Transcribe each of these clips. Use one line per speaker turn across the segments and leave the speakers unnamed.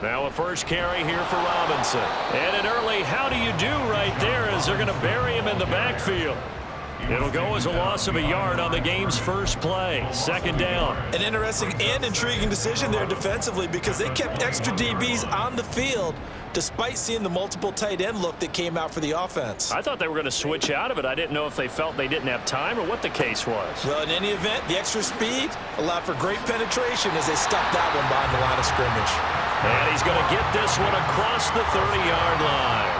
Now a first carry here for Robinson. And an early how do you do right there as they're going to bury him in the backfield. It'll go as a loss of a yard on the game's first play. Second down.
An interesting and intriguing decision there defensively because they kept extra DBs on the field despite seeing the multiple tight end look that came out for the offense.
I thought they were going to switch out of it. I didn't know if they felt they didn't have time or what the case was.
Well, in any event, the extra speed allowed for great penetration as they stuffed that one behind the line of scrimmage.
And he's going to get this one across the 30-yard line.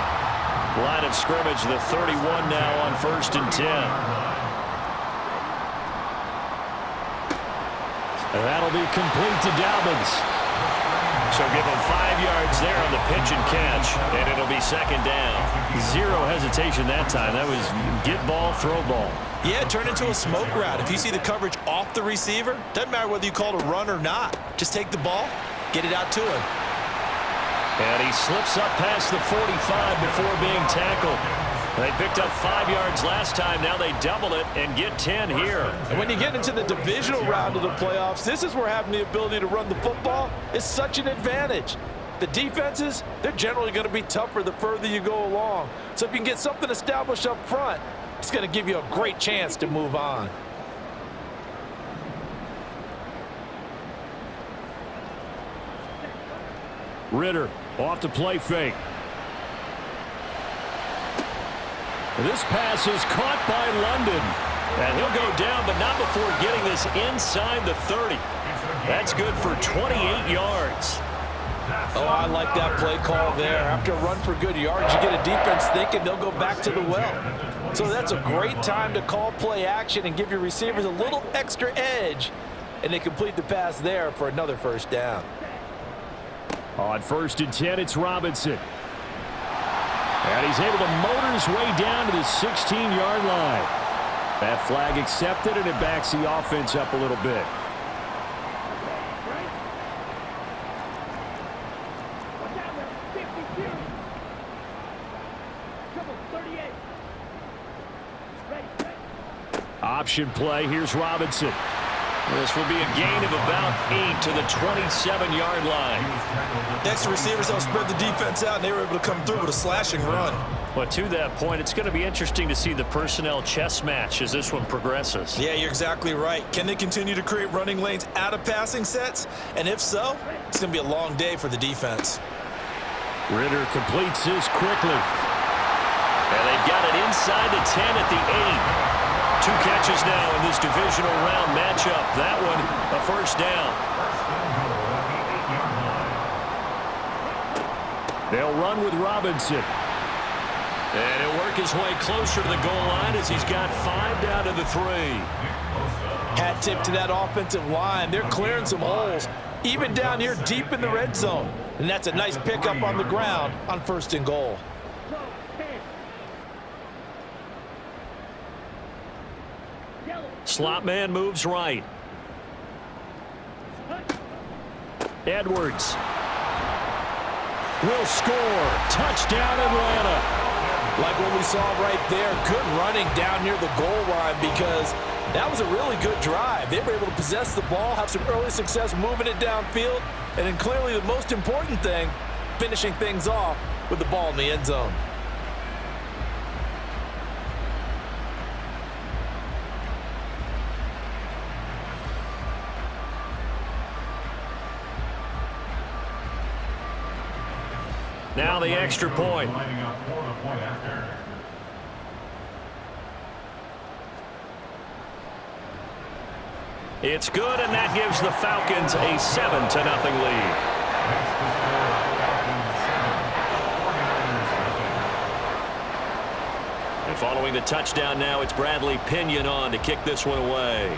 Line of scrimmage, the 31 now on 1st and 10. And that'll be complete to Dobbins. So give him 5 yards there on the pitch and catch, and it'll be second down. Zero hesitation that time. That was get ball, throw ball.
Yeah, turn into a smoke route. If you see the coverage off the receiver, doesn't matter whether you call it a run or not. Just take the ball, get it out to him.
And he slips up past the 45 before being tackled. They picked up 5 yards last time. Now they double it and get 10 here.
And when you get into the divisional round of the playoffs, this is where having the ability to run the football is such an advantage. The defenses, they're generally going to be tougher the further you go along. So if you can get something established up front, it's going to give you a great chance to move on.
Ritter off the play fake. This pass is caught by London. And he'll go down, but not before getting this inside the 30. That's good for 28 yards.
Oh, I like that play call there. After a run for good yards, you get a defense thinking they'll go back to the well. So that's a great time to call play action and give your receivers a little extra edge. And they complete the pass there for another first down.
On 1st and 10, it's Robinson. And he's able to motor his way down to the 16-yard line. That flag accepted, and it backs the offense up a little bit. Option play. Here's Robinson. This will be a gain of about 8 to the 27-yard line.
Next, the receivers don't spread the defense out, and they were able to come through with a slashing run.
But to that point, it's going to be interesting to see the personnel chess match as this one progresses.
Yeah, you're exactly right. Can they continue to create running lanes out of passing sets? And if so, it's going to be a long day for the defense.
Ritter completes this quickly. And they've got it inside the 10 at the 8. 2 catches now in this divisional round matchup. That one, a first down. They'll run with Robinson. And he'll work his way closer to the goal line as he's got 5 down to the 3.
Hat tip to that offensive line. They're clearing some holes, even down here deep in the red zone. And that's a nice pickup on the ground on 1st and goal.
Slot man moves right. Edwards will score. Touchdown, Atlanta.
Like what we saw right there, good running down near the goal line because that was a really good drive. They were able to possess the ball, have some early success moving it downfield, and then clearly the most important thing, finishing things off with the ball in the end zone.
Now the extra point. It's good, and that gives the Falcons a 7-0 lead. And following the touchdown now, it's Bradley Pinion on to kick this one away.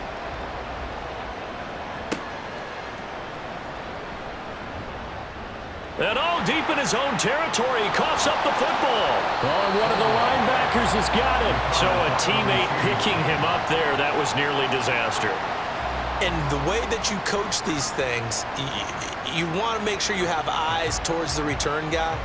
And all deep in his own territory, he coughs up the football. Oh, one of the linebackers has got it. So a teammate picking him up there, that was nearly disaster.
And the way that you coach these things, you want to make sure you have eyes towards the return guy.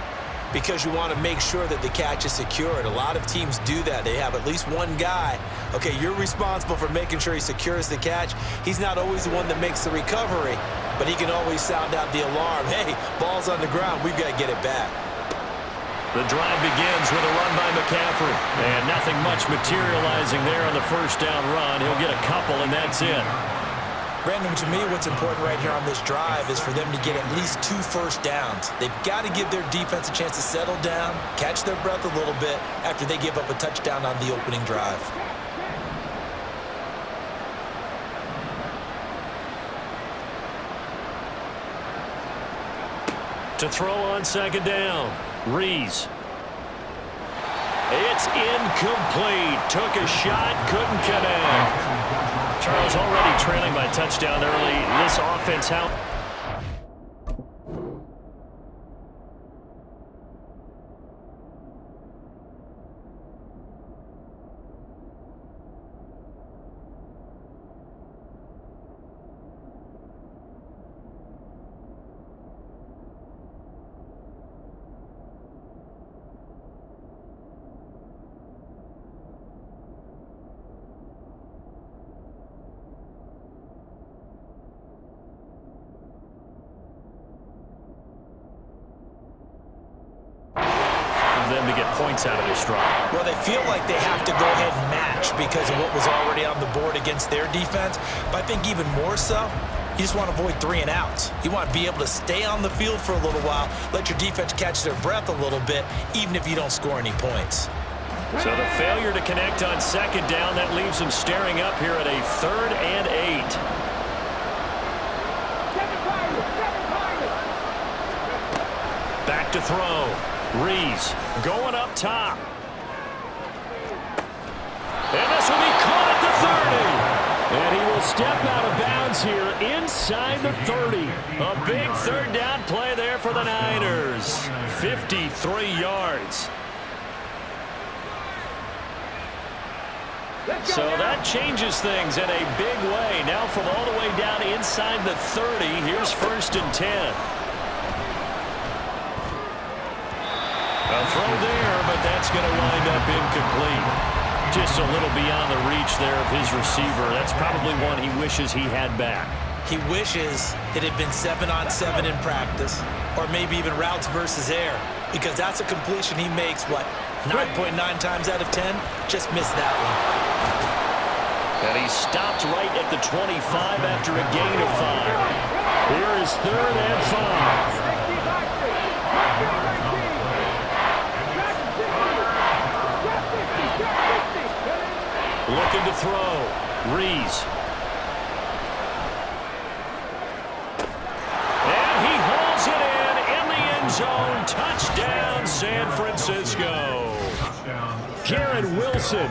because you want to make sure that the catch is secured. A lot of teams do that. They have at least one guy. Okay, you're responsible for making sure he secures the catch. He's not always the one that makes the recovery, but he can always sound out the alarm. Hey, ball's on the ground. We've got to get it back.
The drive begins with a run by McCaffrey. And nothing much materializing there on the first down run. He'll get a couple, and that's it.
Brandon, to me, what's important right here on this drive is for them to get at least 2 first downs. They've got to give their defense a chance to settle down, catch their breath a little bit after they give up a touchdown on the opening drive.
To throw on second down, Rees. It's incomplete. Took a shot, couldn't connect. Charles already trailing by touchdown early. This offense out. Them to get points out of this drive.
Well, they feel like they have to go ahead and match because of what was already on the board against their defense. But I think even more so, you just want to avoid 3 and outs. You want to be able to stay on the field for a little while, let your defense catch their breath a little bit, even if you don't score any points.
So the failure to connect on second down, that leaves them staring up here at a 3rd and 8. Back to throw. Rees going up top. And this will be caught at the 30. And he will step out of bounds here inside the 30. A big 3rd down play there for the Niners. 53 yards. So that changes things in a big way. Now from all the way down inside the 30, here's 1st and 10. A throw there, but that's going to wind up incomplete. Just a little beyond the reach there of his receiver. That's probably one he wishes he had back.
He wishes it had been 7-on-7 in practice, or maybe even routes versus air, because that's a completion he makes, 9.9 times out of 10? Just missed that one.
And he stopped right at the 25 after a gain of 5. Here is 3rd and 5. Looking to throw. Rees. And he hauls it in the end zone. Touchdown, San Francisco. Garrett Wilson,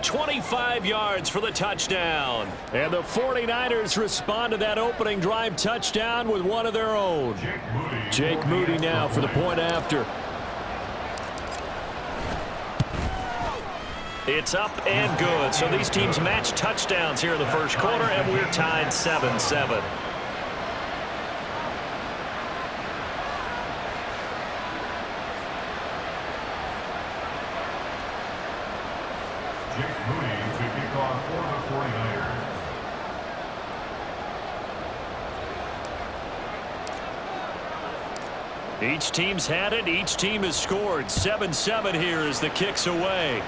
25 yards for the touchdown. And the 49ers respond to that opening drive touchdown with one of their own. Jake Moody now for the point after. It's up and good. So these teams match touchdowns here in the first quarter, and we're tied 7-7.
Jake Moody to kick off for the 49ers.
Each team's had it. Each team has scored. 7-7 here as the kick's away.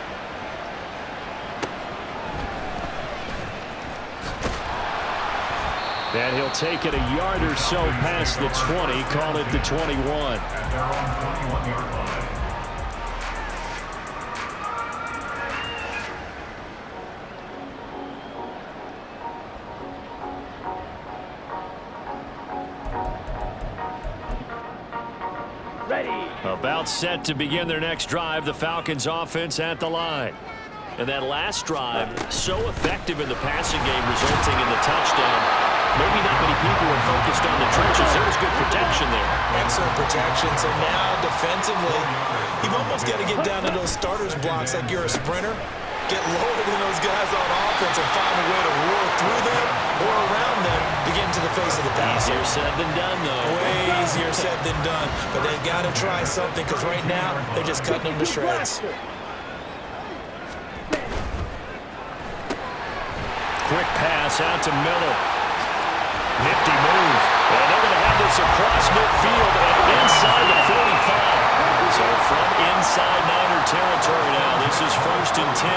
And he'll take it a yard or so past the 20, call it the 21.
At their own 21-yard line.
About set to begin their next drive, the Falcons offense at the line. And that last drive, so effective in the passing game, resulting in the touchdown. Maybe not many people were focused on the trenches. There was good protection there.
Excellent protection. So now defensively, you've almost got to get down to those starters blocks like you're a sprinter Get lower than those guys on offense and find a way to roar through them or around them to get into the face of the pass.
Easier said than done, though.
Way easier said than done. But they've got to try something because right now they're just cutting them to shreds.
Quick pass out to Miller. Nifty move. And they're going to have this across midfield and inside the 45. So from inside Niner territory now, this is 1st and 10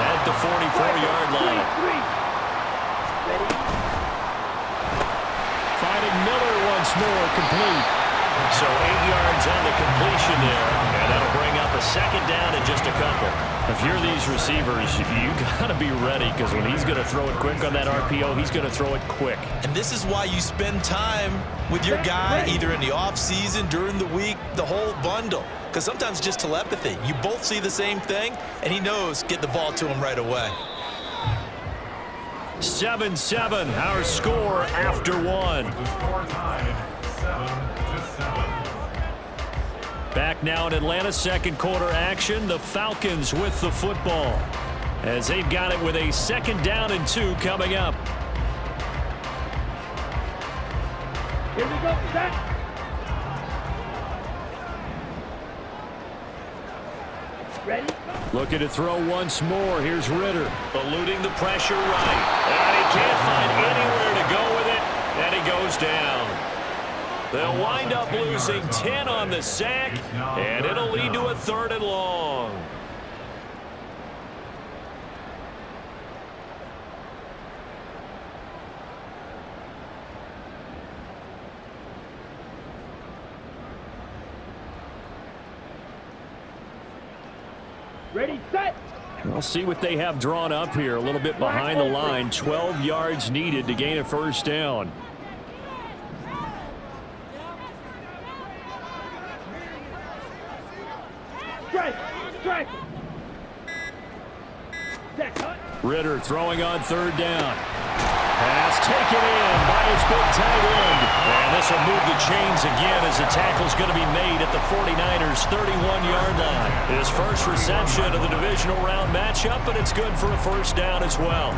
at the 44-yard line. Finding Miller once more, complete. So 8 yards on the completion there, and that'll bring up a 2nd down and just a couple. If you're these receivers, you got to be ready because when he's going to throw it quick on that RPO, he's going to throw it quick.
And this is why you spend time with your guy either in the offseason, during the week, the whole bundle. Because sometimes it's just telepathy. You both see the same thing, and he knows get the ball to him right away.
7-7, our score after one.
With the score tied 7-7.
Back now in Atlanta, 2nd quarter action. The Falcons with the football as they've got it with a 2nd down and 2 coming up.
Here we go, set. Ready?
Looking to throw once more. Here's Ritter. Eluding the pressure right. And he can't find anywhere to go with it. And he goes down. They'll wind up losing 10 on the sack. And it'll lead to a 3rd and long.
Ready, set.
We'll see what they have drawn up here. A little bit behind the line. 12 yards needed to gain a 1st down.
Strike.
Ritter throwing on 3rd down. Pass taken in by his big tight end. And this will move the chains again as the tackle's going to be made at the 49ers' 31-yard line. His first reception of the divisional round matchup, but it's good for a 1st down as well.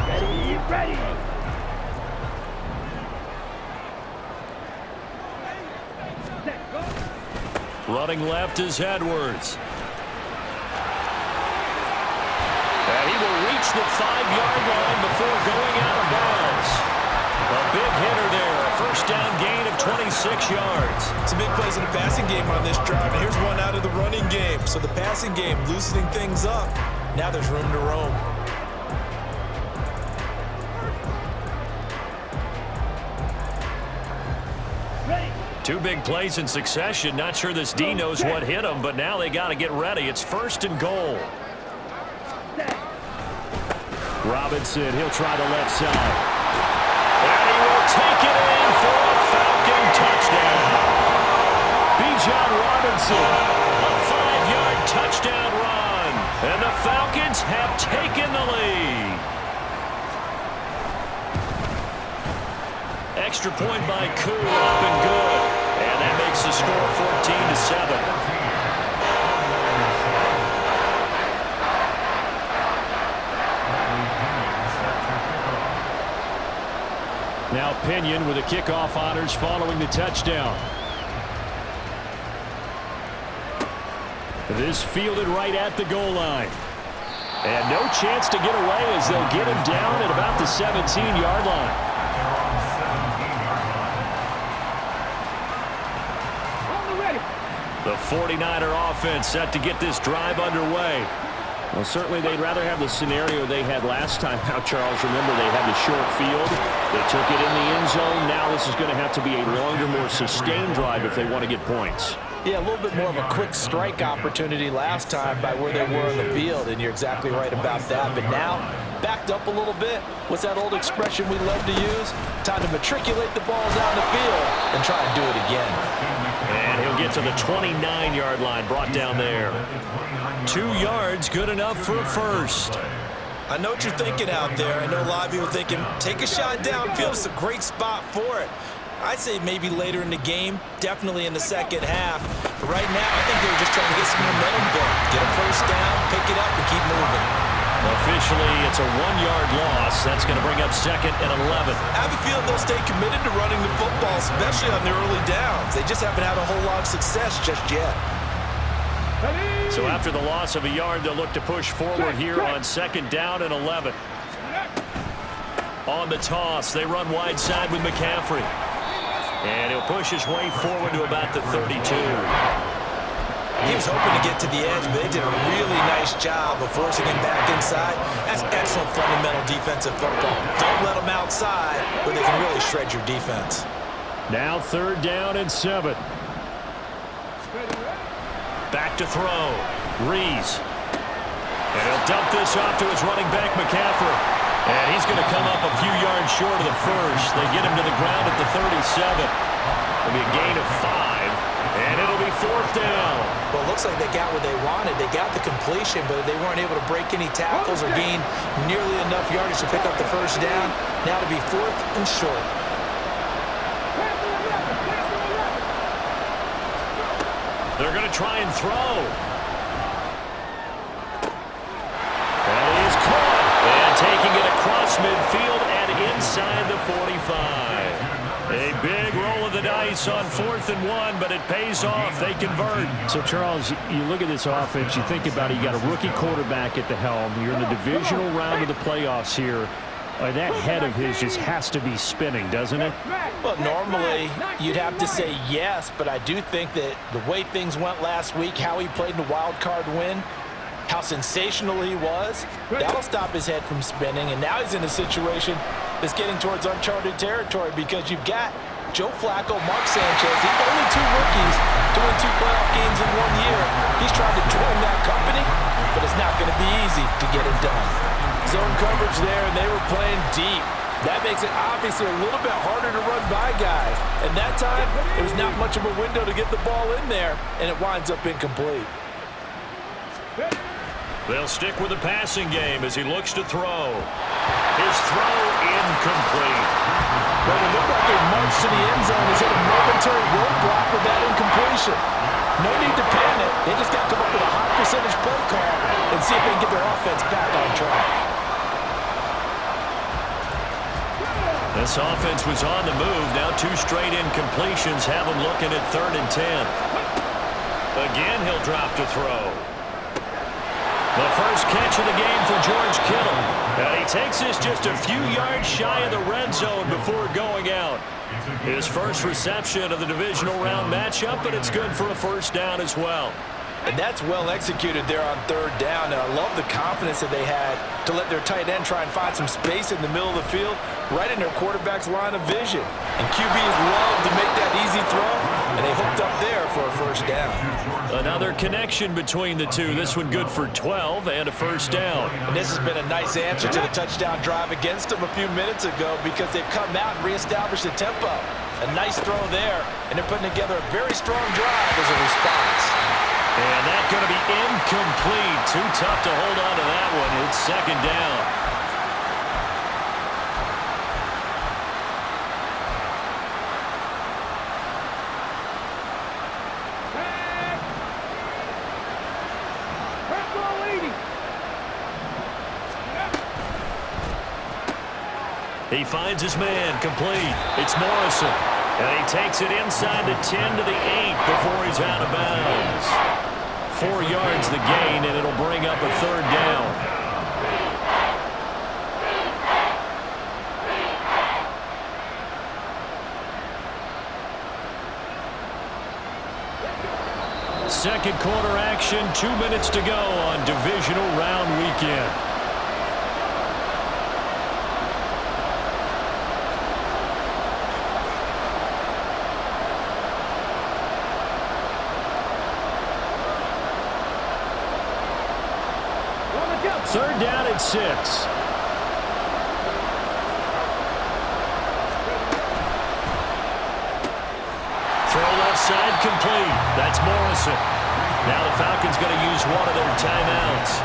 Ready.
Running left is Edwards. And he will reach the 5-yard line before going out of bounds. A big hitter there. A 1st down gain of 26 yards.
Some big plays in the passing game on this drive, and here's one out of the running game. So the passing game loosening things up. Now there's room to roam.
Ready.
2 big plays in succession. Not sure this D knows what hit him, but now they got to get ready. It's 1st and goal. Robinson, he'll try the left side. And he will take it in for a Falcon touchdown. Bijan Robinson, a 5-yard touchdown run. And the Falcons have taken the lead. Extra point by Koo, up and good. And that makes the score 14-7. Now Pinion with the kickoff honors following the touchdown. This fielded right at the goal line. And no chance to get away as they'll get him down at about the 17-yard line. The 49er offense set to get this drive underway. Well, certainly they'd rather have the scenario they had last time out, Charles. Remember, they had the short field. They took it in the end zone. Now this is going to have to be a longer, more sustained drive if they want to get points.
Yeah, a little bit more of a quick strike opportunity last time by where they were on the field, and you're exactly right about that. But now, backed up a little bit. What's that old expression we love to use? Time to matriculate the balls out in the field and try and do it again.
And he'll get to the 29-yard line, brought down there. 2 yards, good enough for a first.
I know what you're thinking out there. I know a lot of people thinking, take a shot downfield. It's a great spot for it. I'd say maybe later in the game, definitely in the second half. But right now, I think they were just trying to get some momentum going. Get a first down, pick it up, and keep moving.
Officially, it's a 1-yard loss. That's going to bring up 2nd and 11.
I have a feeling they'll stay committed to running the football, especially on the early downs. They just haven't had a whole lot of success just yet.
So after the loss of a yard, they'll look to push forward here on 2nd down and 11. On the toss, they run wide side with McCaffrey. And he'll push his way forward to about the 32.
He was hoping to get to the edge, but they did a really nice job of forcing him back inside. That's excellent fundamental defensive football. Don't let them outside where they can really shred your defense.
Now 3rd down and 7. Back to throw. Rees. And he'll dump this off to his running back, McCaffrey. And he's going to come up a few yards short of the first. They get him to the ground at the 37. It'll be a gain of 5. And it'll be 4th down.
Well, it looks like they got what they wanted. They got the completion, but they weren't able to break any tackles or gain nearly enough yardage to pick up the first down. Now to be 4th and short.
They're going to try and throw. That is caught. And taking it across midfield and inside the 45. A big roll of the dice on 4th and 1, but it pays off. They convert. So, Charles, you look at this offense, you think about it, you got a rookie quarterback at the helm. You're in the divisional round of the playoffs here. That head of his just has to be spinning, doesn't it?
Well, normally you'd have to say yes, but I do think that the way things went last week, how he played in the wild card win, how sensational he was, that'll stop his head from spinning. And now he's in a situation that's getting towards uncharted territory because you've got Joe Flacco, Mark Sanchez, the only 2 rookies to win 2 playoff games in 1 year. He's trying to join that company, but it's not going to be easy to get it done. Zone coverage there, and they were playing deep. That makes it obviously a little bit harder to run by guys. And that time, it was not much of a window to get the ball in there, and it winds up incomplete.
They'll stick with the passing game as he looks to throw. His throw incomplete.
Well, it looked like a march to the end zone has hit a momentary roadblock with that incompletion. No need to panic. They just got to come up with a high percentage play call and see if they can get their offense back on track.
This offense was on the move. Now 2 straight incompletions have him looking at 3rd and 10. Again, he'll drop to throw. The first catch of the game for George Kittle. And he takes this just a few yards shy of the red zone before going out. His first reception of the divisional round matchup, but it's good for a first down as well.
And that's well executed there on 3rd down. And I love the confidence that they had to let their tight end try and find some space in the middle of the field, right in their quarterback's line of vision. And QBs love to make that easy throw, and they hooked up there for a first down.
Another connection between the two. This one good for 12 and a first down.
And this has been a nice answer to the touchdown drive against them a few minutes ago because they've come out and reestablished the tempo. A nice throw there, and they're putting together a very strong drive as a response.
And that's going to be incomplete. Too tough to hold on to that one. It's 2nd down. He finds his man, complete. It's Morrison. And he takes it inside the 10 to the 8 before he's out of bounds. 4 yards the gain, and it'll bring up a 3rd down. Second quarter action, 2 minutes to go on divisional round weekend. Third down at 6. Throw left side complete. That's Morrison. Now the Falcons going to use one of their timeouts.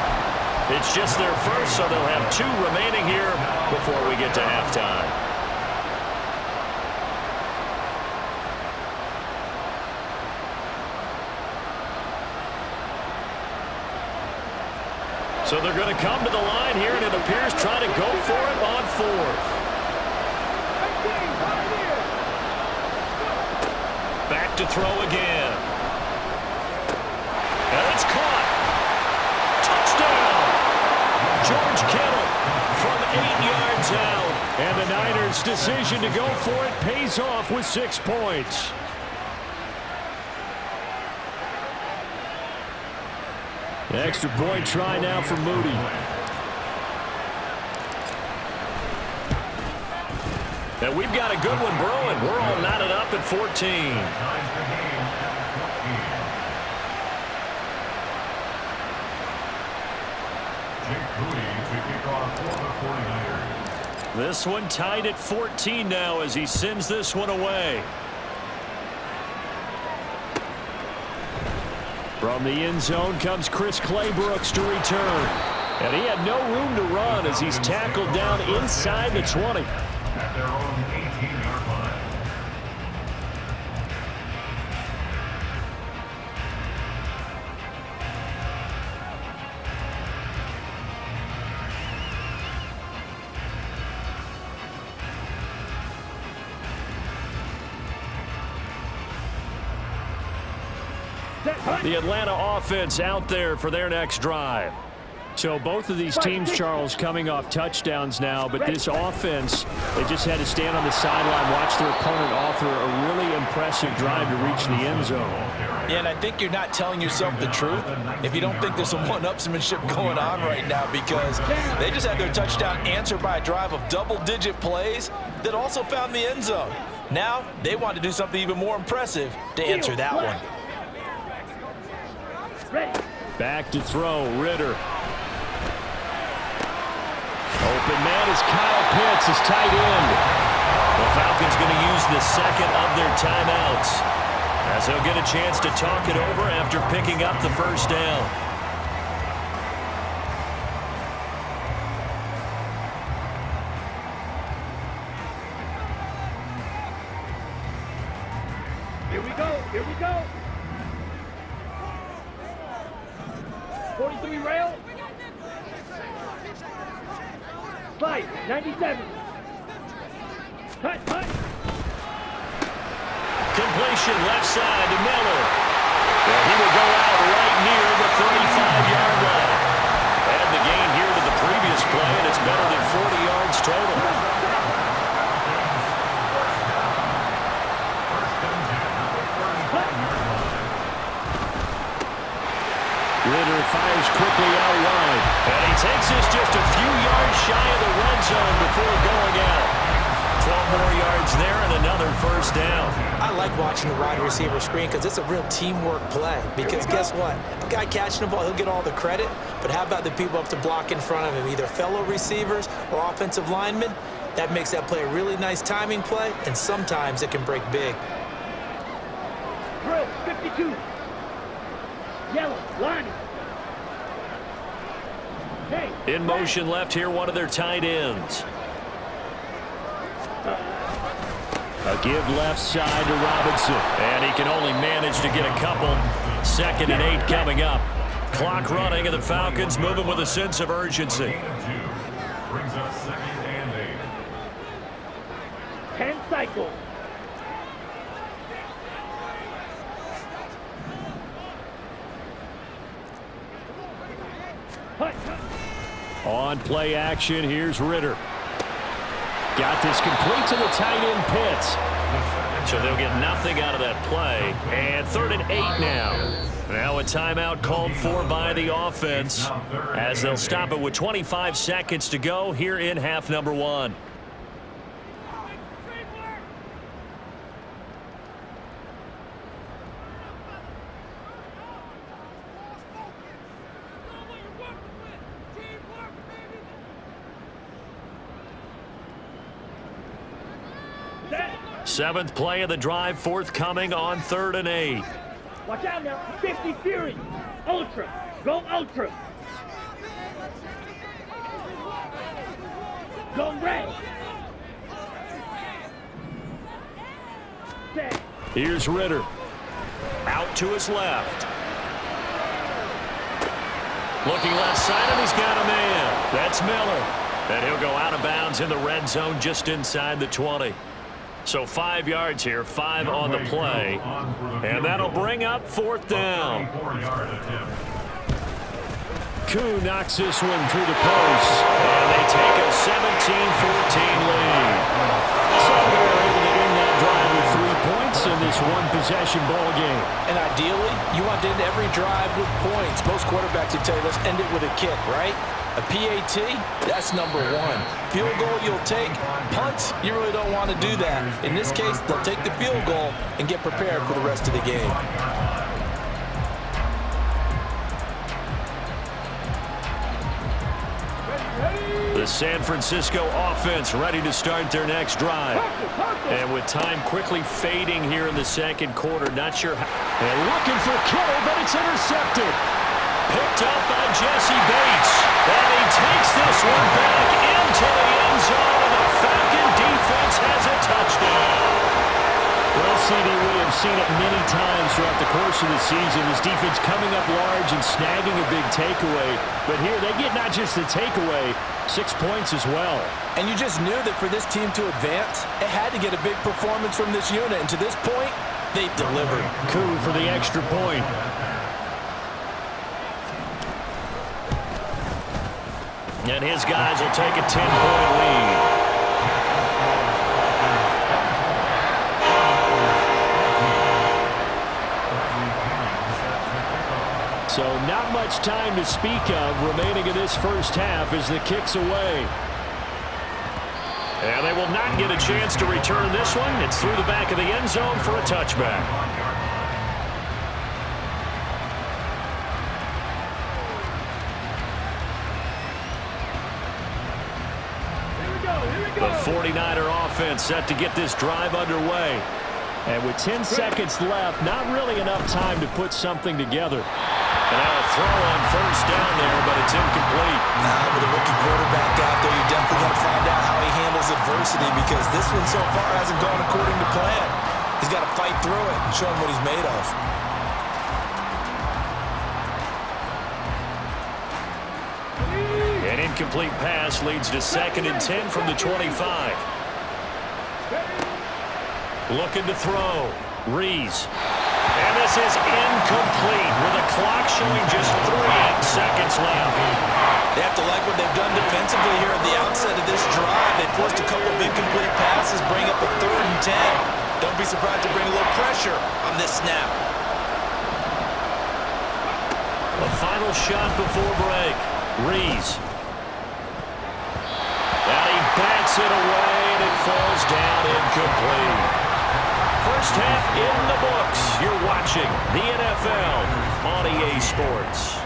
It's just their first, so they'll have 2 remaining here before we get to halftime. So they're going to come to the line here, and it appears trying to go for it on fourth. Back to throw again. And it's caught. Touchdown. George Kittle from 8 yards out. And the Niners' decision to go for it pays off with 6 points. Extra point try now for Moody. And we've got a good one brewing. We're all knotted up at 14. This one tied at 14 now as he sends this one away. From the end zone comes Chris Claybrooks to return. And he had no room to run as he's tackled down inside the 20.
At their own 18-yard line.
The Atlanta offense out there for their next drive. So both of these teams, Charles, coming off touchdowns now, but this offense, they just had to stand on the sideline, watch their opponent offer a really impressive drive to reach the end zone.
Yeah, and I think you're not telling yourself the truth if you don't think there's some one-upsmanship going on right now, because they just had their touchdown answered by a drive of double-digit plays that also found the end zone. Now they want to do something even more impressive to answer that one.
Back to throw, Ritter. Open man is Kyle Pitts, his tight end. The Falcons going to use the second of their timeouts as they'll get a chance to talk it over after picking up the first down.
Here we go. Here we go. 43 rail. 5, 97. Cut.
Completion left side to Miller. Well, he will go out right near the 35-yard line. Add the gain here to the previous play, and it's better than 40 yards total. Ritter fires quickly out wide. And he takes this just a few yards shy of the red zone before going out. 12 more yards there and another first down.
I like watching the wide receiver screen because it's a real teamwork play. Because guess what? The guy catching the ball, he'll get all the credit. But how about the people up to block in front of him, either fellow receivers or offensive linemen? That makes that play a really nice timing play, and sometimes it can break big.
Drill, 52. Yellow, line. Hey.
In motion left here, one of their tight ends. A give left side to Robinson. And he can only manage to get a couple. 2nd and 8 coming up. Clock running, and the Falcons moving with a sense of urgency.
Brings up 2nd and 8.
10 cycles.
On play action, here's Ritter. Got this complete to the tight end Pitts. So they'll get nothing out of that play. And 3rd and 8 now. Now a timeout called for by the offense as they'll stop it with 25 seconds to go here in half number 1. Seventh play of the drive forthcoming on 3rd and 8.
Watch out now. 50 Fury. Ultra. Go Ultra. Go red. Set.
Here's Ritter. Out to his left. Looking left side, and he's got a man. That's Miller. And he'll go out of bounds in the red zone just inside the 20. So 5 yards here, 5 on the play. And that'll bring up 4th down. Koo knocks this one through the post. And they take a 17-14 lead. So they're able to end that drive with 3 points in this one-possession ball game.
And ideally, you want to end every drive with points. Most quarterbacks would tell you, let's end it with a kick, right? A PAT, that's number 1. Field goal you'll take. Punts, you really don't want to do that. In this case, they'll take the field goal and get prepared for the rest of the game.
The San Francisco offense ready to start their next drive. And with time quickly fading here in the second quarter, not sure how. And looking for Kittle, but it's intercepted. Picked up by Jesse Bates. And he takes this one back into the end zone, and the Falcon defense has a touchdown. Well, CD, we have seen it many times throughout the course of the season. This defense coming up large and snagging a big takeaway. But here, they get not just the takeaway, 6 points as well.
And you just knew that for this team to advance, it had to get a big performance from this unit. And to this point, they've delivered.
Koo for the extra point. And his guys will take a 10-point lead. So not much time to speak of remaining in this first half as the kick's away. And they will not get a chance to return this one. It's through the back of the end zone for a touchback. The 49er offense set to get this drive underway. And with 10 seconds left, not really enough time to put something together. And now a throw on first down there, but it's incomplete.
Nah, with a rookie quarterback out there, you're definitely going to find out how he handles adversity, because this one so far hasn't gone according to plan. He's got to fight through it and show him what he's made of.
An incomplete pass leads to 2nd and 10 from the 25. Looking to throw. Rees. And this is incomplete with the clock showing just 3 seconds left.
They have to like what they've done defensively here at the outset of this drive. They forced a couple of incomplete passes, bring up a 3rd and 10. Don't be surprised to bring a little pressure on this snap.
A final shot before break. Rees. And he bats it away, and it falls down incomplete. First half in the books. You're watching the NFL on EA Sports.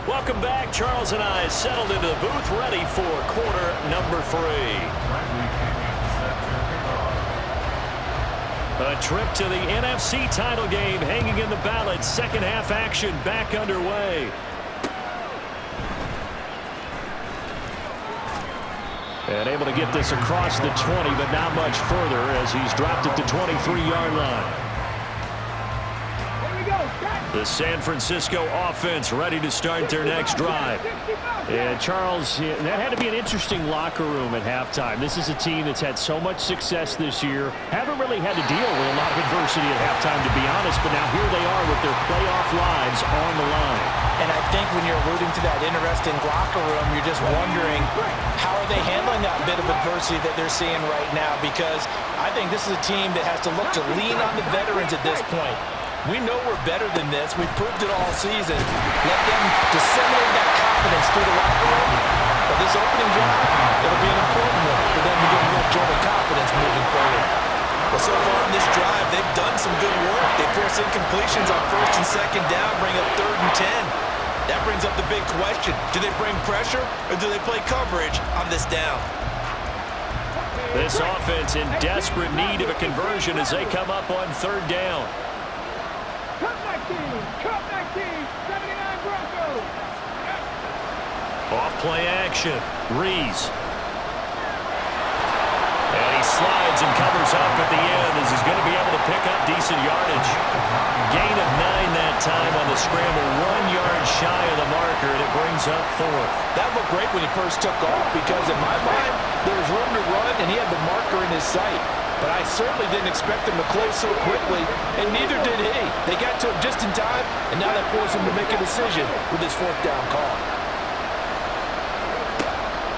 Welcome back. Charles and I settled into the booth, ready for quarter number 3. A trip to the NFC title game hanging in the balance. Second half action back underway. And able to get this across the 20, but not much further as he's dropped it to 23-yard line. The San Francisco offense ready to start their next drive. And Charles, that had to be an interesting locker room at halftime. This is a team that's had so much success this year. Haven't really had to deal with a lot of adversity at halftime, to be honest, but now here they are with their playoff lives on the line.
And I think when you're alluding to that interesting locker room, you're just wondering, how are they handling that bit of adversity that they're seeing right now? Because I think this is a team that has to look to lean on the veterans at this point. We know we're better than this. We've proved it all season. Let them disseminate that confidence through the locker room. But this opening drive, it'll be an important one for them to get a little jolt of confidence moving forward. Well, so far in this drive, they've done some good work. They force incompletions on 1st and 2nd down, bring up 3rd and 10. That brings up the big question. Do they bring pressure, or do they play coverage on this down?
This offense in desperate need of a conversion as they come up on 3rd down.
Cut back team, 79 Broncos.
Off play action. Rees. And he slides and covers goes up at the end as he's going to be able to pick up decent yardage. Gain of 9 that time on the scramble, 1 yard shy of the marker, and it brings up 4th.
That looked great when he first took off because in my mind, there was room to run and he had the marker in his sight. But I certainly didn't expect him to close so quickly, and neither did he. They got to him just in time, and now that forced him to make a decision with his 4th down call.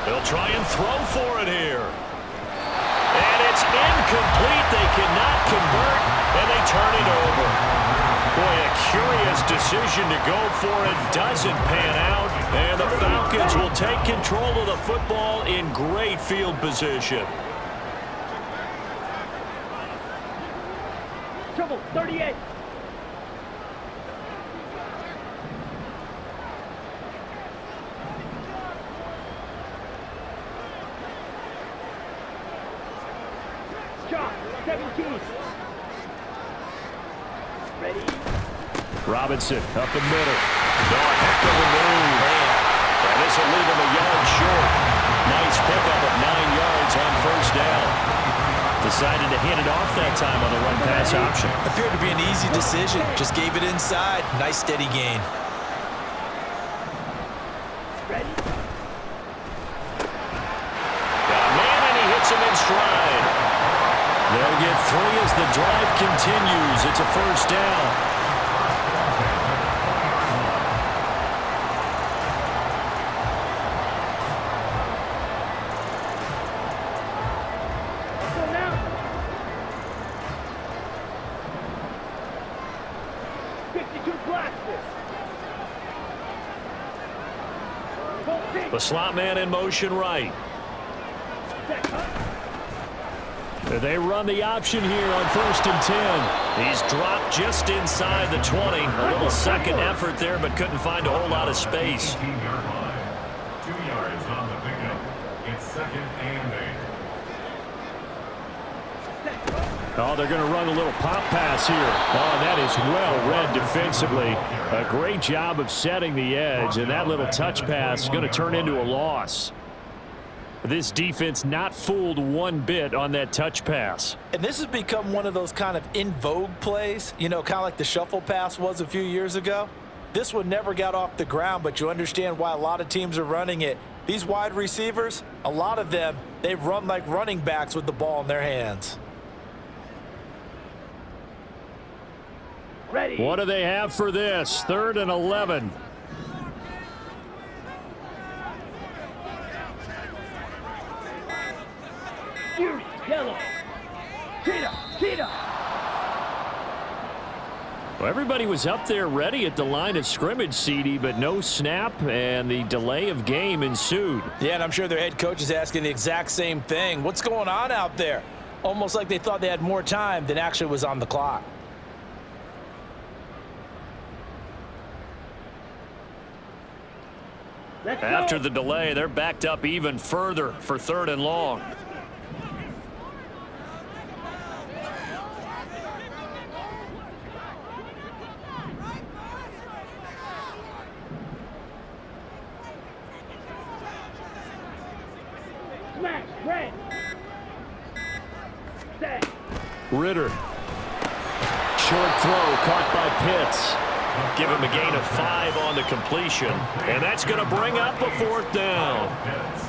They'll try and throw for it here. And it's incomplete. They cannot convert, and they turn it over. Boy, a curious decision to go for it. Doesn't pan out, and the Falcons will take control of the football in great field position.
Trouble, 38. Shot, 17. Ready.
Robinson up the middle. No, a heck of a move. And this will leave him a yard short. Nice pickup of 9 yards on 1st down. Decided to hand it off that time on the run-pass option.
Appeared to be an easy decision. Just gave it inside. Nice steady gain.
Ready.
Got a man, and he hits him in stride. They'll get 3 as the drive continues. It's a 1st down. The slot man in motion right. They run the option here on 1st and 10. He's dropped just inside the 20. A little second effort there, but couldn't find a whole lot of space.
18-yard line. 2 yards on the pickup. It's 2nd and 8.
Oh, they're going to run a little pop pass here. Oh, that is well read defensively. A great job of setting the edge, and that little touch pass is going to turn into a loss. This defense not fooled one bit on that touch pass.
And this has become one of those kind of in vogue plays, you know, kind of like the shuffle pass was a few years ago. This one never got off the ground, but you understand why a lot of teams are running it. These wide receivers, a lot of them, they run like running backs with the ball in their hands.
Ready.
What do they have for this? 3rd and 11.
Fury, yellow. Cheetah.
Well, everybody was up there ready at the line of scrimmage, CD, but no snap, and the delay of game ensued.
Yeah, and I'm sure their head coach is asking the exact same thing. What's going on out there? Almost like they thought they had more time than actually was on the clock.
After the delay, they're backed up even further for 3rd and long.
Smash, red. Set.
Ritter. Short throw caught by Pitts. Give him a gain of 5 on the completion. And that's going to bring up a 4th down.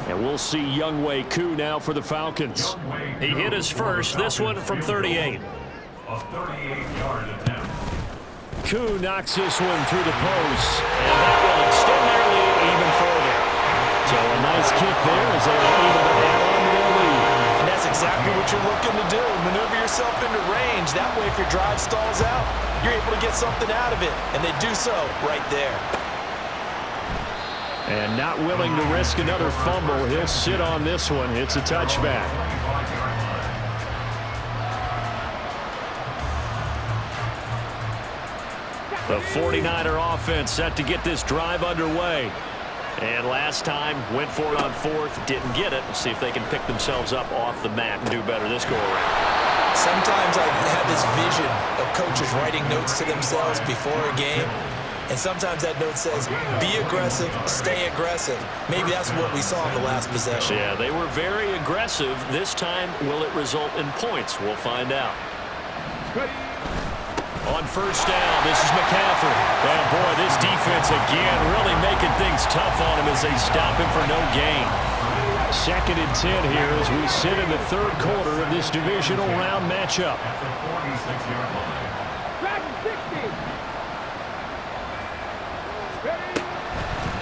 And we'll see Younghoe Koo now for the Falcons. He hit his first, this one from 38.
A 38-yard attempt.
Koo knocks this one through the post. And that will extend their lead even further. So a nice kick there as they are able to add on to their lead.
And that's exactly what you're looking to do. Maneuver yourself into range. That way, if your drive stalls out, you're able to get something out of it. And they do so right there.
And not willing to risk another fumble. He'll sit on this one. It's a touchback. The 49er offense set to get this drive underway. And last time, went for it on 4th, didn't get it. We'll see if they can pick themselves up off the mat and do better this go-around.
Sometimes I have this vision of coaches writing notes to themselves before a game, And sometimes that note says, be aggressive, stay aggressive. Maybe that's what we saw in the last possession.
Yeah, they were very aggressive. This time, will it result in points? We'll find out. On first down, this is McCaffrey. And boy, this defense again really making things tough on him as they stop him for no gain. 2nd and 10 here as we sit in the 3rd quarter of this divisional round matchup.
At the 46-yard line.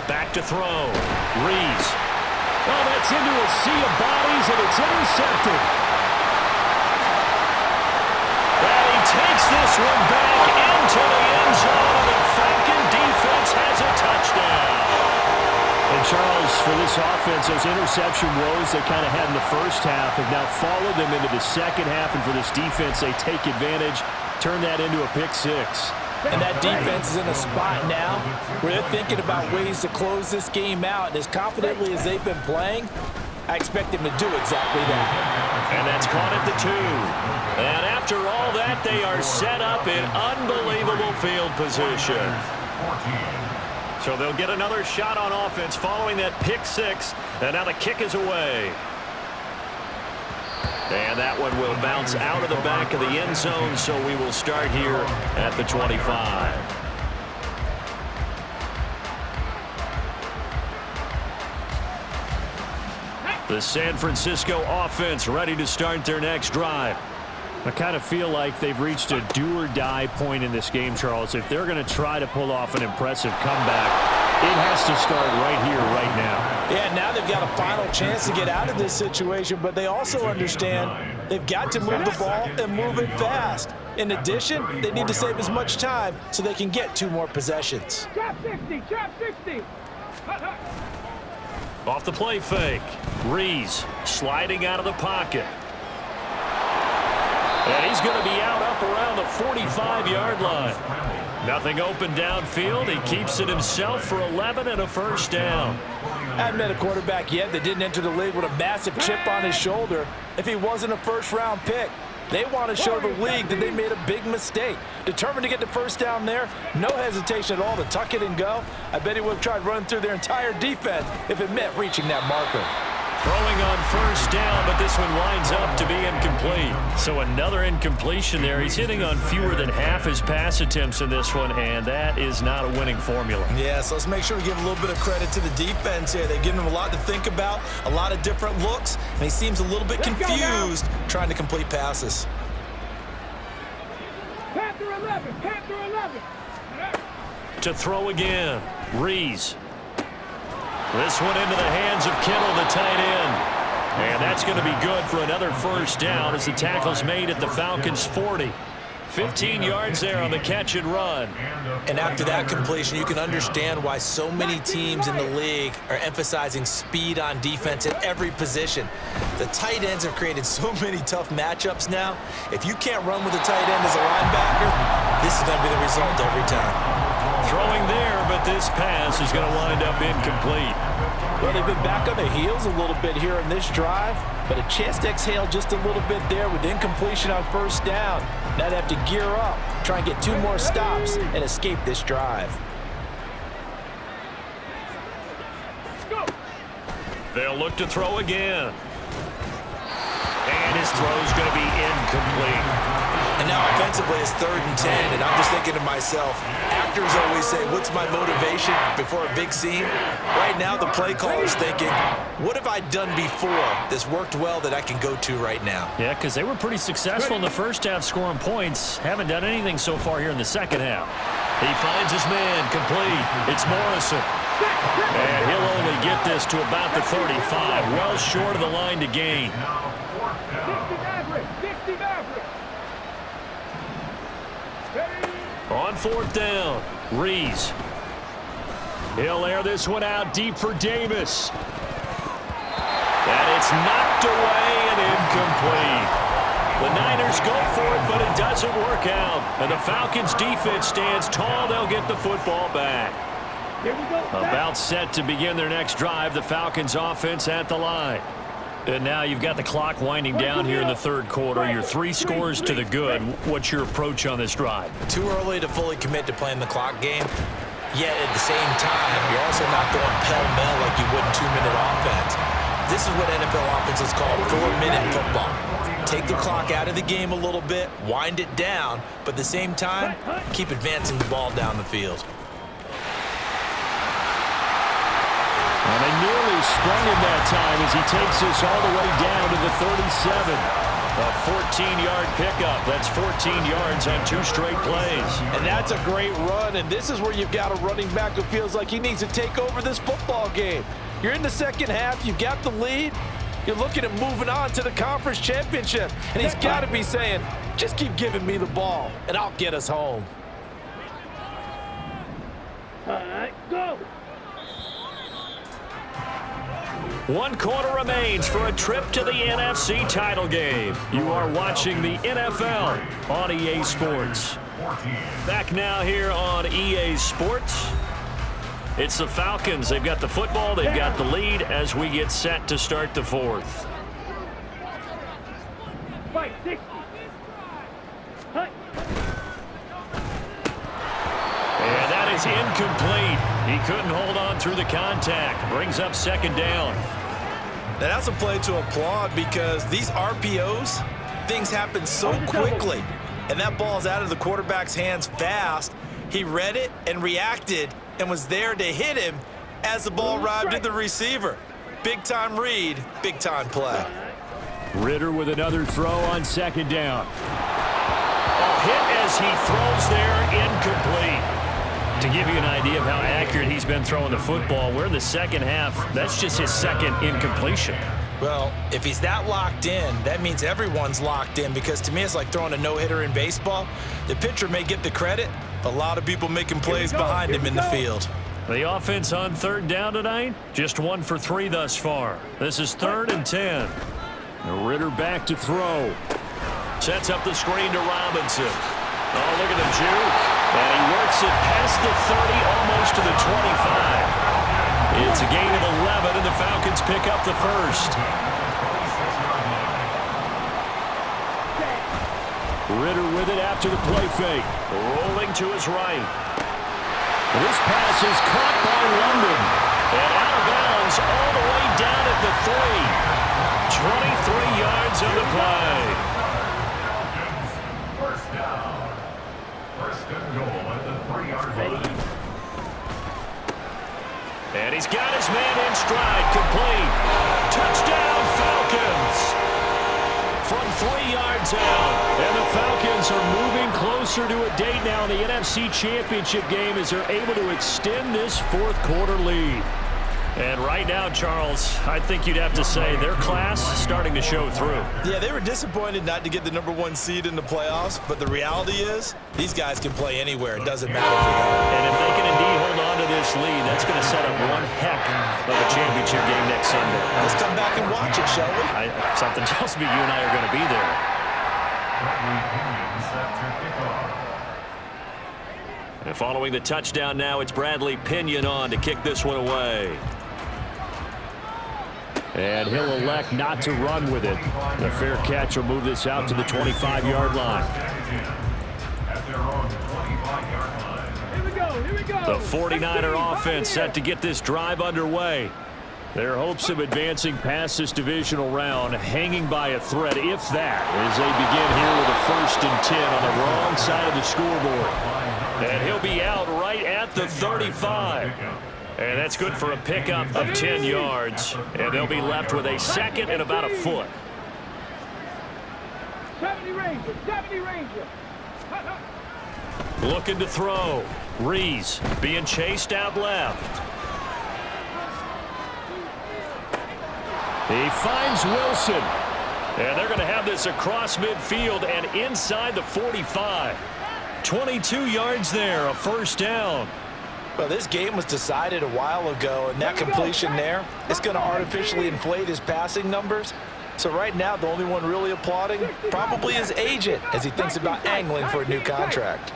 Back to throw. Rees. Oh, that's into a sea of bodies, and it's intercepted. And he takes this one back into the end zone, and the Falcon defense has a touchdown. And Charles, for this offense, those interception woes they kind of had in the first half have now followed them into the second half, and for this defense, they take advantage, turn that into a pick 6.
And that defense is in a spot now where they're thinking about ways to close this game out. And as confidently as they've been playing, I expect them to do exactly that.
And that's caught at the 2. And after all that, they are set up in unbelievable field position. So they'll get another shot on offense following that pick 6. And now the kick is away. And that one will bounce out of the back of the end zone, so we will start here at the 25. The San Francisco offense ready to start their next drive. I kind of feel like they've reached a do-or-die point in this game, Charles. If they're going to try to pull off an impressive comeback, it has to start right here, right now.
Yeah, now they've got a final chance to get out of this situation, but they also understand they've got to move the ball and move it fast. In addition, they need to save as much time so they can get 2 more possessions.
Drop 60, drop 60.
Off the play fake. Rees sliding out of the pocket. And he's going to be out up around the 45-yard line. Nothing open downfield. He keeps it himself for 11 and a first down.
I haven't met a quarterback yet that didn't enter the league with a massive chip on his shoulder if he wasn't a first-round pick. They want to show the league that they made a big mistake. Determined to get the first down there, no hesitation at all to tuck it and go. I bet he would have tried running through their entire defense if it meant reaching that marker.
Throwing on first down, but this one lines up to be incomplete. So another incompletion there. He's hitting on fewer than half his pass attempts in this one, and that is not a winning formula.
Yeah, so let's make sure we give a little bit of credit to the defense here. They're giving him a lot to think about, a lot of different looks, and he seems a little bit confused trying to complete passes.
Panther 11, Panther 11.
To throw again, Rees. This one into the hands of Kittle, the tight end. And that's going to be good for another first down as the tackle's made at the Falcons' 40. 15 yards there on the catch and run.
And after that completion, you can understand why so many teams in the league are emphasizing speed on defense at every position. The tight ends have created so many tough matchups now. If you can't run with a tight end as a linebacker, this is going to be the result every time.
Throwing there, but this pass is going to wind up incomplete.
Well, they've been back on their heels a little bit here in this drive, but a chance to exhale just a little bit there with incompletion on first down. Now they have to gear up, try and get 2 more stops, and escape this drive.
They'll look to throw again. And his throw's going to be incomplete.
And now offensively it's 3rd and 10, and I'm just thinking to myself, actors always say, what's my motivation before a big scene? Right now the play caller's thinking, what have I done before that's worked well that I can go to right now?
Yeah, because they were pretty successful in the first half scoring points. Haven't done anything so far here in the second half. He finds his man, complete. It's Morrison. And he'll only get this to about the 35, well short of the line to gain.
60 Maverick.
On 4th down, Rees. He'll air this one out deep for Davis. And it's knocked away and incomplete. The Niners go for it, but it doesn't work out. And the Falcons' defense stands tall. They'll get the football back.
Here we go.
About set to begin their next drive, the Falcons' offense at the line. And now you've got the clock winding down here in the 3rd quarter. Your 3 scores to the good. What's your approach on this drive?
Too early to fully commit to playing the clock game. Yet at the same time, you're also not going pell-mell like you would in 2-minute offense. This is what NFL offenses call 4-minute football. Take the clock out of the game a little bit, wind it down, but at the same time, keep advancing the ball down the field.
And they nearly sprung him that time as he takes this all the way down to the 37. A 14-yard pickup. That's 14 yards on 2 straight plays.
And that's a great run, and this is where you've got a running back who feels like he needs to take over this football game. You're in the second half, you've got the lead, you're looking at moving on to the conference championship, and he's got to be saying, just keep giving me the ball, and I'll get us home.
All right, go.
1 quarter remains for a trip to the NFC title game. You are watching the NFL on EA Sports. Back now here on EA Sports. It's the Falcons. They've got the football. They've got the lead as we get set to start the 4th.
Fight 60. Hut.
And that is incomplete. He couldn't hold on through the contact. Brings up 2nd down.
Now that's a play to applaud because these RPOs, things happen so quickly. And that ball's out of the quarterback's hands fast. He read it and reacted and was there to hit him as the ball arrived at the receiver. Big-time read, big-time play.
Ritter with another throw on 2nd down. A hit as he throws there, incomplete. To give you an idea of how accurate he's been throwing the football, we're in the second half. That's just his 2nd incompletion.
Well, if he's that locked in, that means everyone's locked in, because to me it's like throwing a no-hitter in baseball. The pitcher may get the credit, but a lot of people making plays behind him in the field.
The offense on 3rd down tonight, just 1 for 3 thus far. This is 3rd and 10. Ritter back to throw. Sets up the screen to Robinson. Oh, look at the juke. And he works it past the 30, almost to the 25. It's a gain of 11, and the Falcons pick up the 1st. Ritter with it after the play fake. Rolling to his right. This pass is caught by London. And out of bounds all the way down at the 3. 23 yards on the play.
First down. First and goal at the 3-yard line.
And he's got his man in stride, complete. Touchdown, Falcons. From 3 yards out. And the Falcons are moving closer to a date now in the NFC Championship game as they're able to extend this 4th quarter lead. And right now, Charles, I think you'd have to say their class starting to show through.
Yeah, they were disappointed not to get the #1 seed in the playoffs, but the reality is these guys can play anywhere. It doesn't matter for them.
And if they can indeed hold on to this lead, that's going to set up one heck of a championship game next Sunday.
Let's come back and watch it, shall we?
Something tells me you and I are going to be there. And following the touchdown now, it's Bradley Pinion on to kick this one away. And he'll elect not to run with it. The fair catch will move this out to the 25-yard line.
Here we go, here we go.
The 49er offense set to get this drive underway. Their hopes of advancing past this divisional round hanging by a thread, if that, as they begin here with a 1st and 10 on the wrong side of the scoreboard. And he'll be out right at the 35. And that's good for a pickup of 10 yards. And they'll be left with a 2nd and about a foot.
70 Ranger, 70 Ranger.
Looking to throw. Rees being chased out left. He finds Wilson. And they're going to have this across midfield and inside the 45. 22 yards there, a 1st down.
Well, this game was decided a while ago, and that completion there is going to artificially inflate his passing numbers. So right now, the only one really applauding probably his agent as he thinks about angling for a new contract.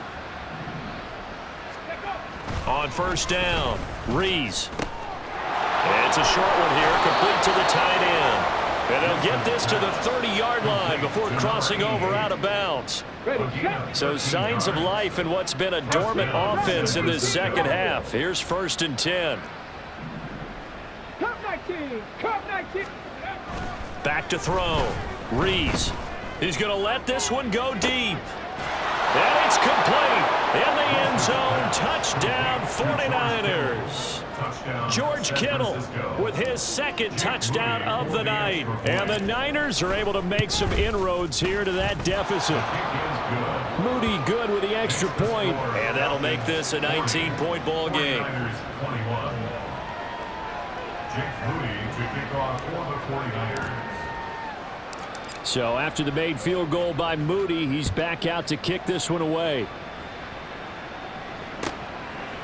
On 1st down, Rees. It's a short one here, complete to the tight end. And they'll get this to the 30-yard line before crossing over out of bounds. So signs of life in what's been a dormant offense in this second half. Here's 1st and 10.
Cup 19. Cup 19.
Back to throw. Reese. He's going to let this one go deep. And it's complete. In the end zone. Touchdown 49ers. George Kittle with his 2nd touchdown of the night. And the Niners are able to make some inroads here to that deficit. Moody good with the extra point. And that'll make this a 19-point ball game.
Jake Moody to kick off for the 49ers.
So after the made field goal by Moody, he's back out to kick this one away.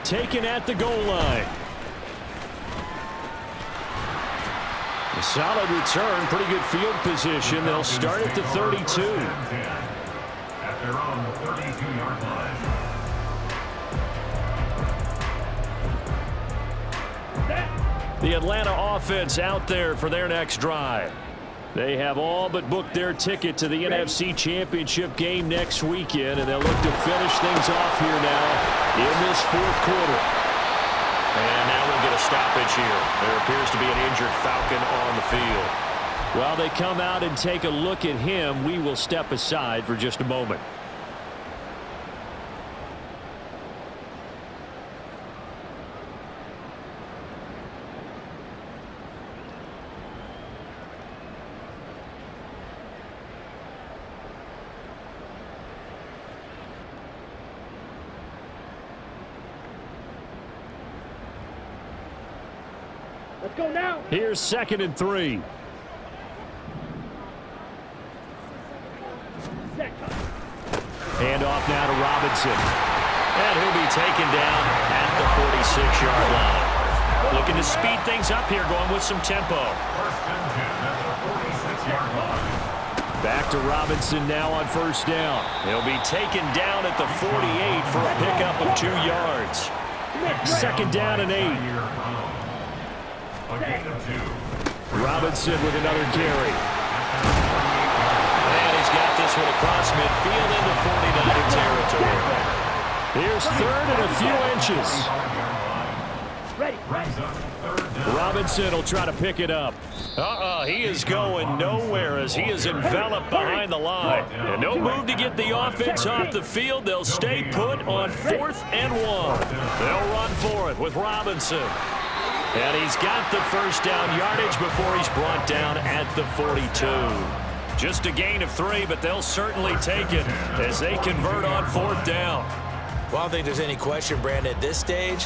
Taken at the goal line. A solid return, pretty good field position. They'll start at the 32.
At their own 32-yard line.
The Atlanta offense out there for their next drive. They have all but booked their ticket to the NFC Championship game next weekend, and they'll look to finish things off here now in this 4th quarter. And now we'll get a stoppage here. There appears to be an injured Falcon on the field. While they come out and take a look at him, we will step aside for just a moment.
Let's go now.
Here's 2nd and 3. Hand off now to Robinson. And he'll be taken down at the 46-yard line. Looking to speed things up here, going with some tempo.
1st and 10 at the 46-yard line.
Back to Robinson now on 1st down. He'll be taken down at the 48 for a pickup of 2 yards. 2nd down and 8.
A gain of 2.
Robinson with another carry. And he's got this one across midfield into 49er territory. Here's 3rd and a few inches.
Ready.
Robinson will try to pick it up. He is going nowhere as he is enveloped behind the line. And no move to get the offense off the field. They'll stay put on 4th and 1. They'll run for it with Robinson. And he's got the 1st down yardage before he's brought down at the 42. Just a gain of 3, but they'll certainly take it as they convert on 4th down.
Well, I don't think there's any question, Brandon, at this stage.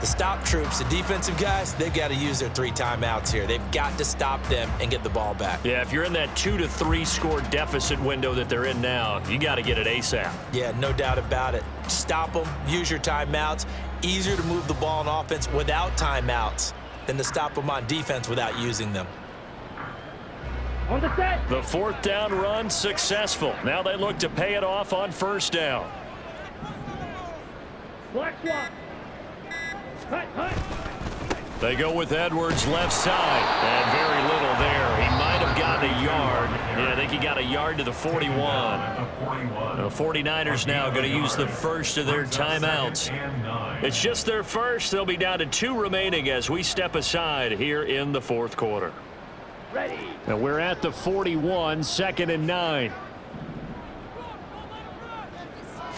The stop troops, the defensive guys, they've got to use their 3 timeouts here. They've got to stop them and get the ball back.
Yeah, if you're in that 2 to 3 score deficit window that they're in now, you got to get it ASAP.
Yeah, no doubt about it. Stop them, use your timeouts. Easier to move the ball on offense without timeouts than to stop them on defense without using them.
On the set.
The 4th down run successful. Now they look to pay it off on 1st down.
Black swap. Hut.
They go with Edwards left side. And very little there. He might have gotten a yard. Yeah, I think he got a yard to the 41. The 49ers now going to use the first of their timeouts. It's just their first. They'll be down to 2 remaining as we step aside here in the 4th quarter.
Ready.
And we're at the 41, 2nd and 9.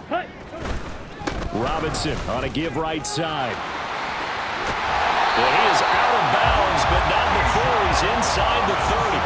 Hut.
Robinson on a give right side. Well, he is out of bounds, but not before he's inside the 30.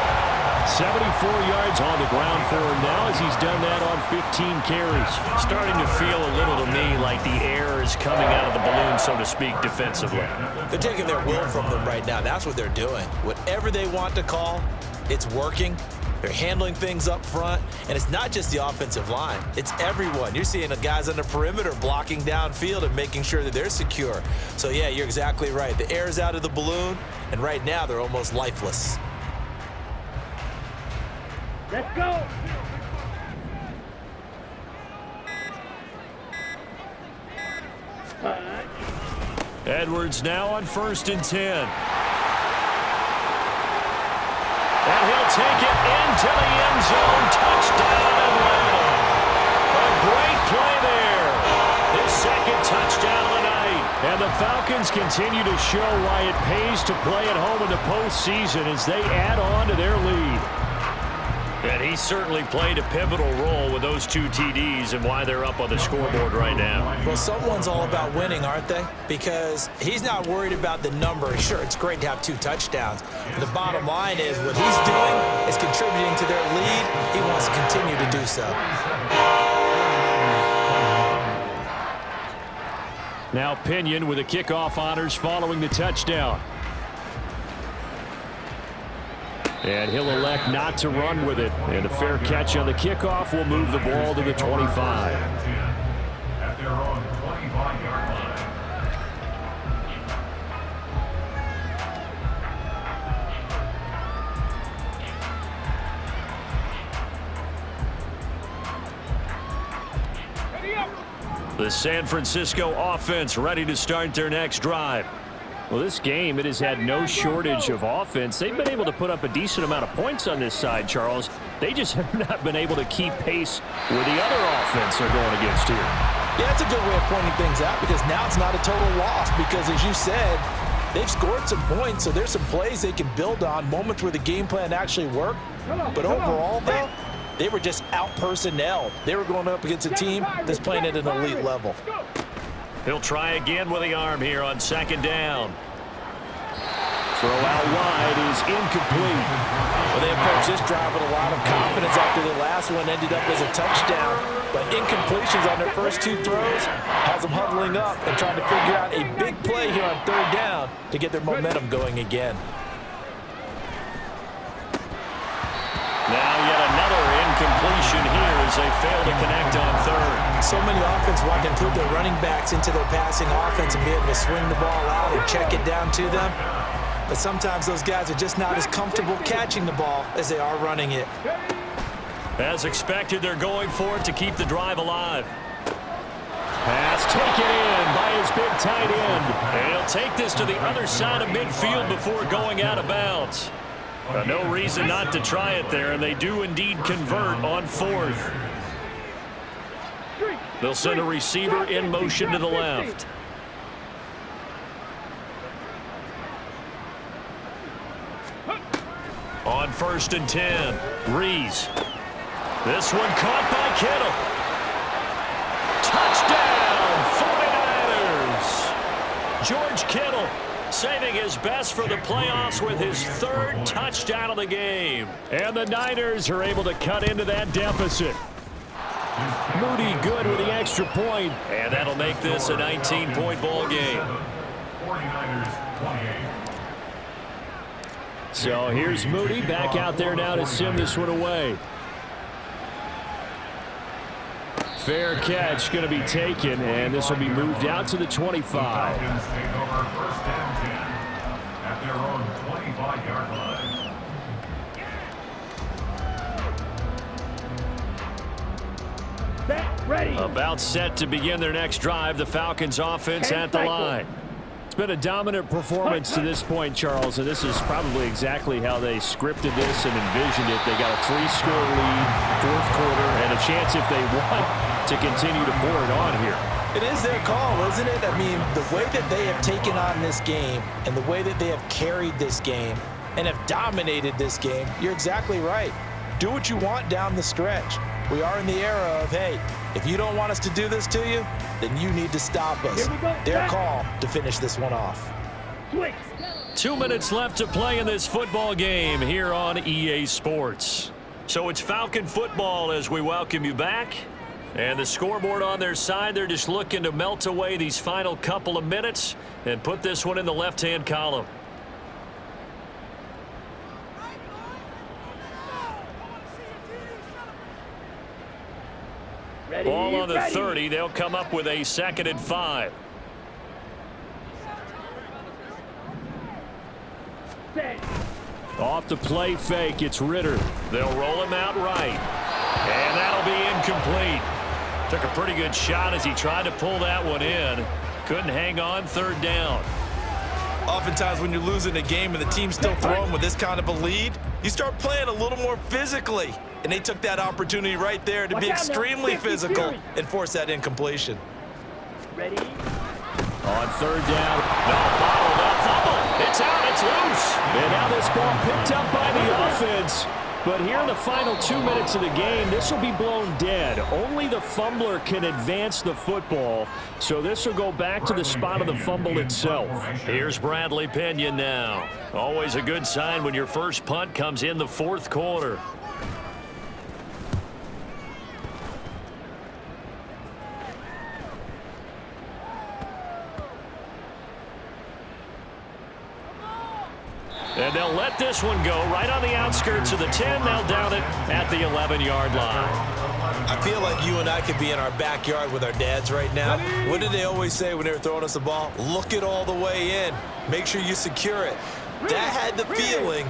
74 yards on the ground for him now as he's done that on 15 carries. Starting to feel a little to me like the air is coming out of the balloon, so to speak, defensively.
They're taking their will from them right now. That's what they're doing. Whatever they want to call, it's working. They're handling things up front, and it's not just the offensive line. It's everyone. You're seeing the guys on the perimeter blocking downfield and making sure that they're secure. So, yeah, you're exactly right. The air is out of the balloon, and right now they're almost lifeless.
Let's go.
Edwards now on 1st and 10. And he'll take it into the end zone. Touchdown, Atlanta. A great play there. His second touchdown of the night. And the Falcons continue to show why it pays to play at home in the postseason as they add on to their lead. And he certainly played a pivotal role with those 2 TDs and why they're up on the scoreboard right now.
Well, someone's all about winning, aren't they? Because he's not worried about the number. Sure, it's great to have 2 touchdowns. But the bottom line is what he's doing is contributing to their lead. He wants to continue to do so.
Now Pinion with the kickoff honors following the touchdown. And he'll elect not to run with it. And a fair catch on the kickoff will move the ball to the 25.
At their own 25-yard line.
The San Francisco offense ready to start their next drive. Well, this game, it has had no shortage of offense. They've been able to put up a decent amount of points on this side, Charles. They just have not been able to keep pace with the other offense they're going against here.
Yeah, that's a good way of pointing things out because now it's not a total loss because, as you said, they've scored some points, so there's some plays they can build on, moments where the game plan actually worked. But overall, though, they were just out-personnel. They were going up against a team that's playing at an elite level.
He'll try again with the arm here on second down. Throw out wide is incomplete.
Well, they approached this drive with a lot of confidence after the last one ended up as a touchdown. But incompletions on their first 2 throws has them huddling up and trying to figure out a big play here on third down to get their momentum going again.
Now yet another incompletion here as they fail to connect on third.
So many offenses want to include their running backs into their passing offense and be able to swing the ball out or check it down to them. But sometimes those guys are just not as comfortable catching the ball as they are running it.
As expected, they're going for it to keep the drive alive. Pass taken in by his big tight end. And he'll take this to the other side of midfield before going out of bounds. No reason not to try it there, and they do indeed convert on fourth. They'll send a receiver in motion to the left. On 1st and 10, Rees. This one caught by Kittle. Touchdown, 49ers. George Kittle saving his best for the playoffs with his 3rd touchdown of the game. And the Niners are able to cut into that deficit. Moody good with the extra point. And that'll make this a 19-point ball game.
49ers 28.
So here's Moody back out there now to send this one away. Fair catch going to be taken, and this will be moved out to the 25.
Falcons take over 1st and 10 at their own 25-yard line.
Set, ready.
About set to begin their next drive. The Falcons offense at the line. It's been a dominant performance to this point, Charles, and this is probably exactly how they scripted this and envisioned it. They got a 3-score lead, 4th quarter, and a chance if they want to continue to pour it on here.
It is their call, isn't it? I mean, the way that they have taken on this game and the way that they have carried this game and have dominated this game, you're exactly right. Do what you want down the stretch. We are in the era of, hey, if you don't want us to do this to you, then you need to stop us. Their call to finish this one off.
2 minutes left to play in this football game here on EA Sports. So it's Falcon football as we welcome you back. And the scoreboard on their side, they're just looking to melt away these final couple of minutes and put this one in the left-hand column. Ball on the 30. They'll come up with a 2nd and 5. Off the play fake, it's Ritter. They'll roll him out right. And that'll be incomplete. Took a pretty good shot as he tried to pull that one in. Couldn't hang on 3rd down.
Oftentimes when you're losing a game and the team's still throwing with this kind of a lead, You start playing a little more physically. And they took that opportunity right there to be extremely physical and force that incompletion.
Ready?
On third down. No, bottled up. Fumble. It's out. It's loose. And now this ball picked up by the offense. But here in the final 2 minutes of the game, this will be blown dead. Only the fumbler can advance the football. So this will go back to the spot of the fumble itself. Here's Bradley Pinion now. Always a good sign when your first punt comes in the fourth quarter. And they'll let this one go right on the outskirts of the 10. They'll down it at the 11-yard line.
I feel like you and I could be in our backyard with our dads right now. What did they always say when they were throwing us the ball? Look it all the way in. Make sure you secure it. That had the feeling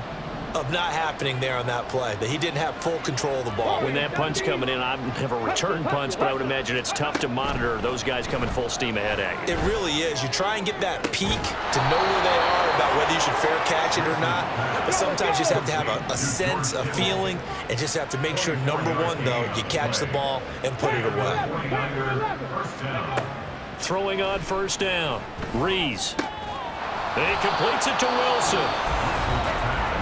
of not happening there on that play, that he didn't have full control of the ball.
When that punt's coming in, I've never returned punts, but I would imagine it's tough to monitor those guys coming full steam ahead at you.
It really is. You try and get that peek to know where they are about whether you should fair catch it or not, but sometimes you just have to have a sense, a feeling, and just have to make sure, number one, though, you catch the ball and put it away.
Throwing on first down. Rees. He completes it to Wilson.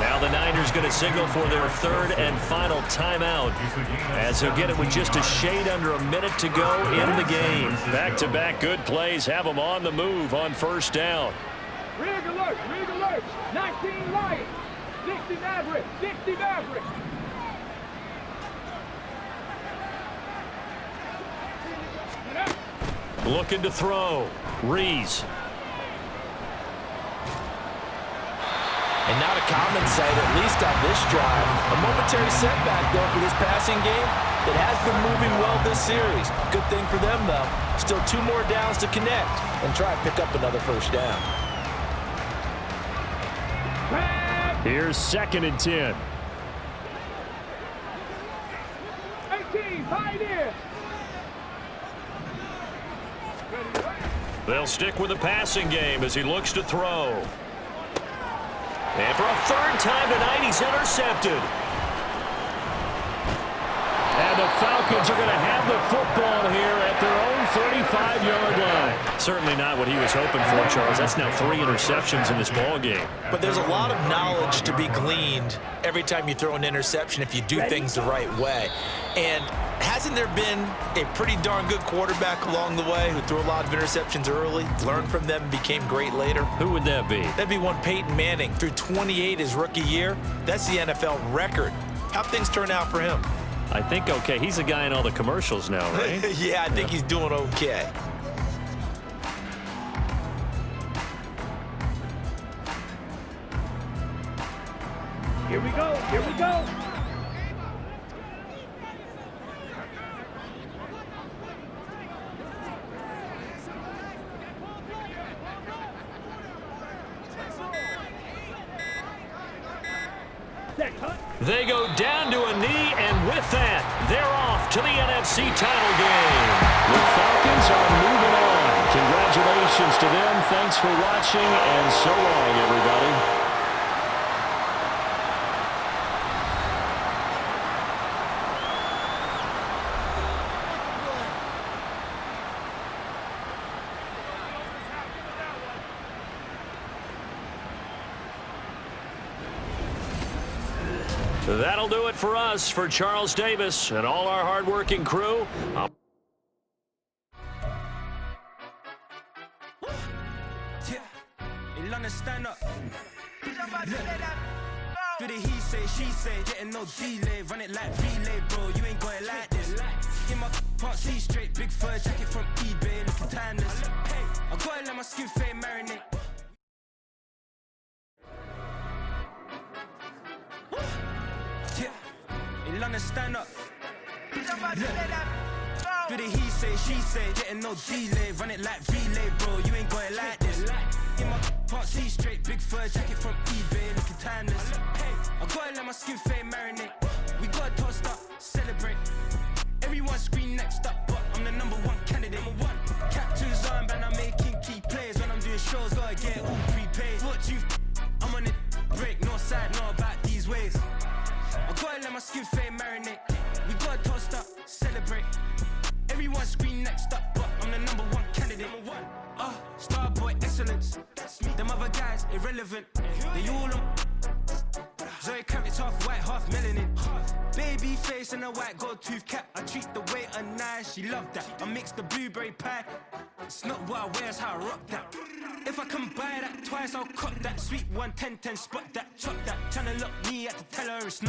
Now the Niners going to signal for their third and final timeout, as he'll get it with just a shade under a minute to go in the game. Back-to-back good plays have them on the move on first down.
Rig alert, 19 Lions, 60 Maverick, 60 Maverick.
Looking to throw. Rees.
And not a common sight, at least on this drive. A momentary setback, though, for this passing game that has been moving well this series. Good thing for them, though. Still 2 more downs to connect and try and pick up another first down.
Here's 2nd and 10.
18, Pioneer.
They'll stick with the passing game as he looks to throw. And for a third time tonight, he's intercepted. And the Falcons are going to have the football here at their own 35-yard line. Certainly not what he was hoping for, Charles. That's now 3 interceptions in this ball game.
But there's a lot of knowledge to be gleaned every time you throw an interception if you do things the right way. And hasn't there been a pretty darn good quarterback along the way who threw a lot of interceptions early, learned from them, and became great later?
Who would that be?
That'd be one Peyton Manning. Threw 28 his rookie year. That's the NFL record. How'd things turn out for him?
I think okay. He's a guy in all the commercials now, right?
Yeah, I think he's doing okay.
Here we go, here we go.
They go down to a knee, and with that, they're off to the NFC title game. The Falcons are moving on. Congratulations to them. Thanks for watching, and so long, everybody. That'll do it for us. For Charles Davis and all our hardworking crew.
Stand up. Do the he say, she say, getting no delay, run it like relay, bro. You ain't got it like this. In my can't see straight, big fur jacket from eBay, looking timeless. I gotta let my skin fade marinate. In London, stand up. Do the he say, she say, getting no delay, run it like relay, bro. You ain't got it like this. In my can't see straight, big fur jacket from eBay, looking timeless. I gotta let my skin fade marinate. We gotta toast up, celebrate. Everyone scream next up, but I'm the #1 candidate. Captain's armband, I'm making key plays. When I'm doing shows, gotta get all prepaid. What you, I'm on it, break, no side, no about these ways. gotta let my skin fade marinate. We gotta toast up, celebrate. Everyone scream next up, but I'm the #1 candidate. Star boy excellence. Them other guys irrelevant. They all on. Zoe Camp, it's half white, half melanin. Baby face and a white gold tooth cap. I treat the waiter nice, she love that. I mix the blueberry pie. It's not what I wear, it's how I rock that. If I can buy that twice, I'll cop that. Sweet 110, spot that, chop that. Tryna lock me, I have to tell her it's not.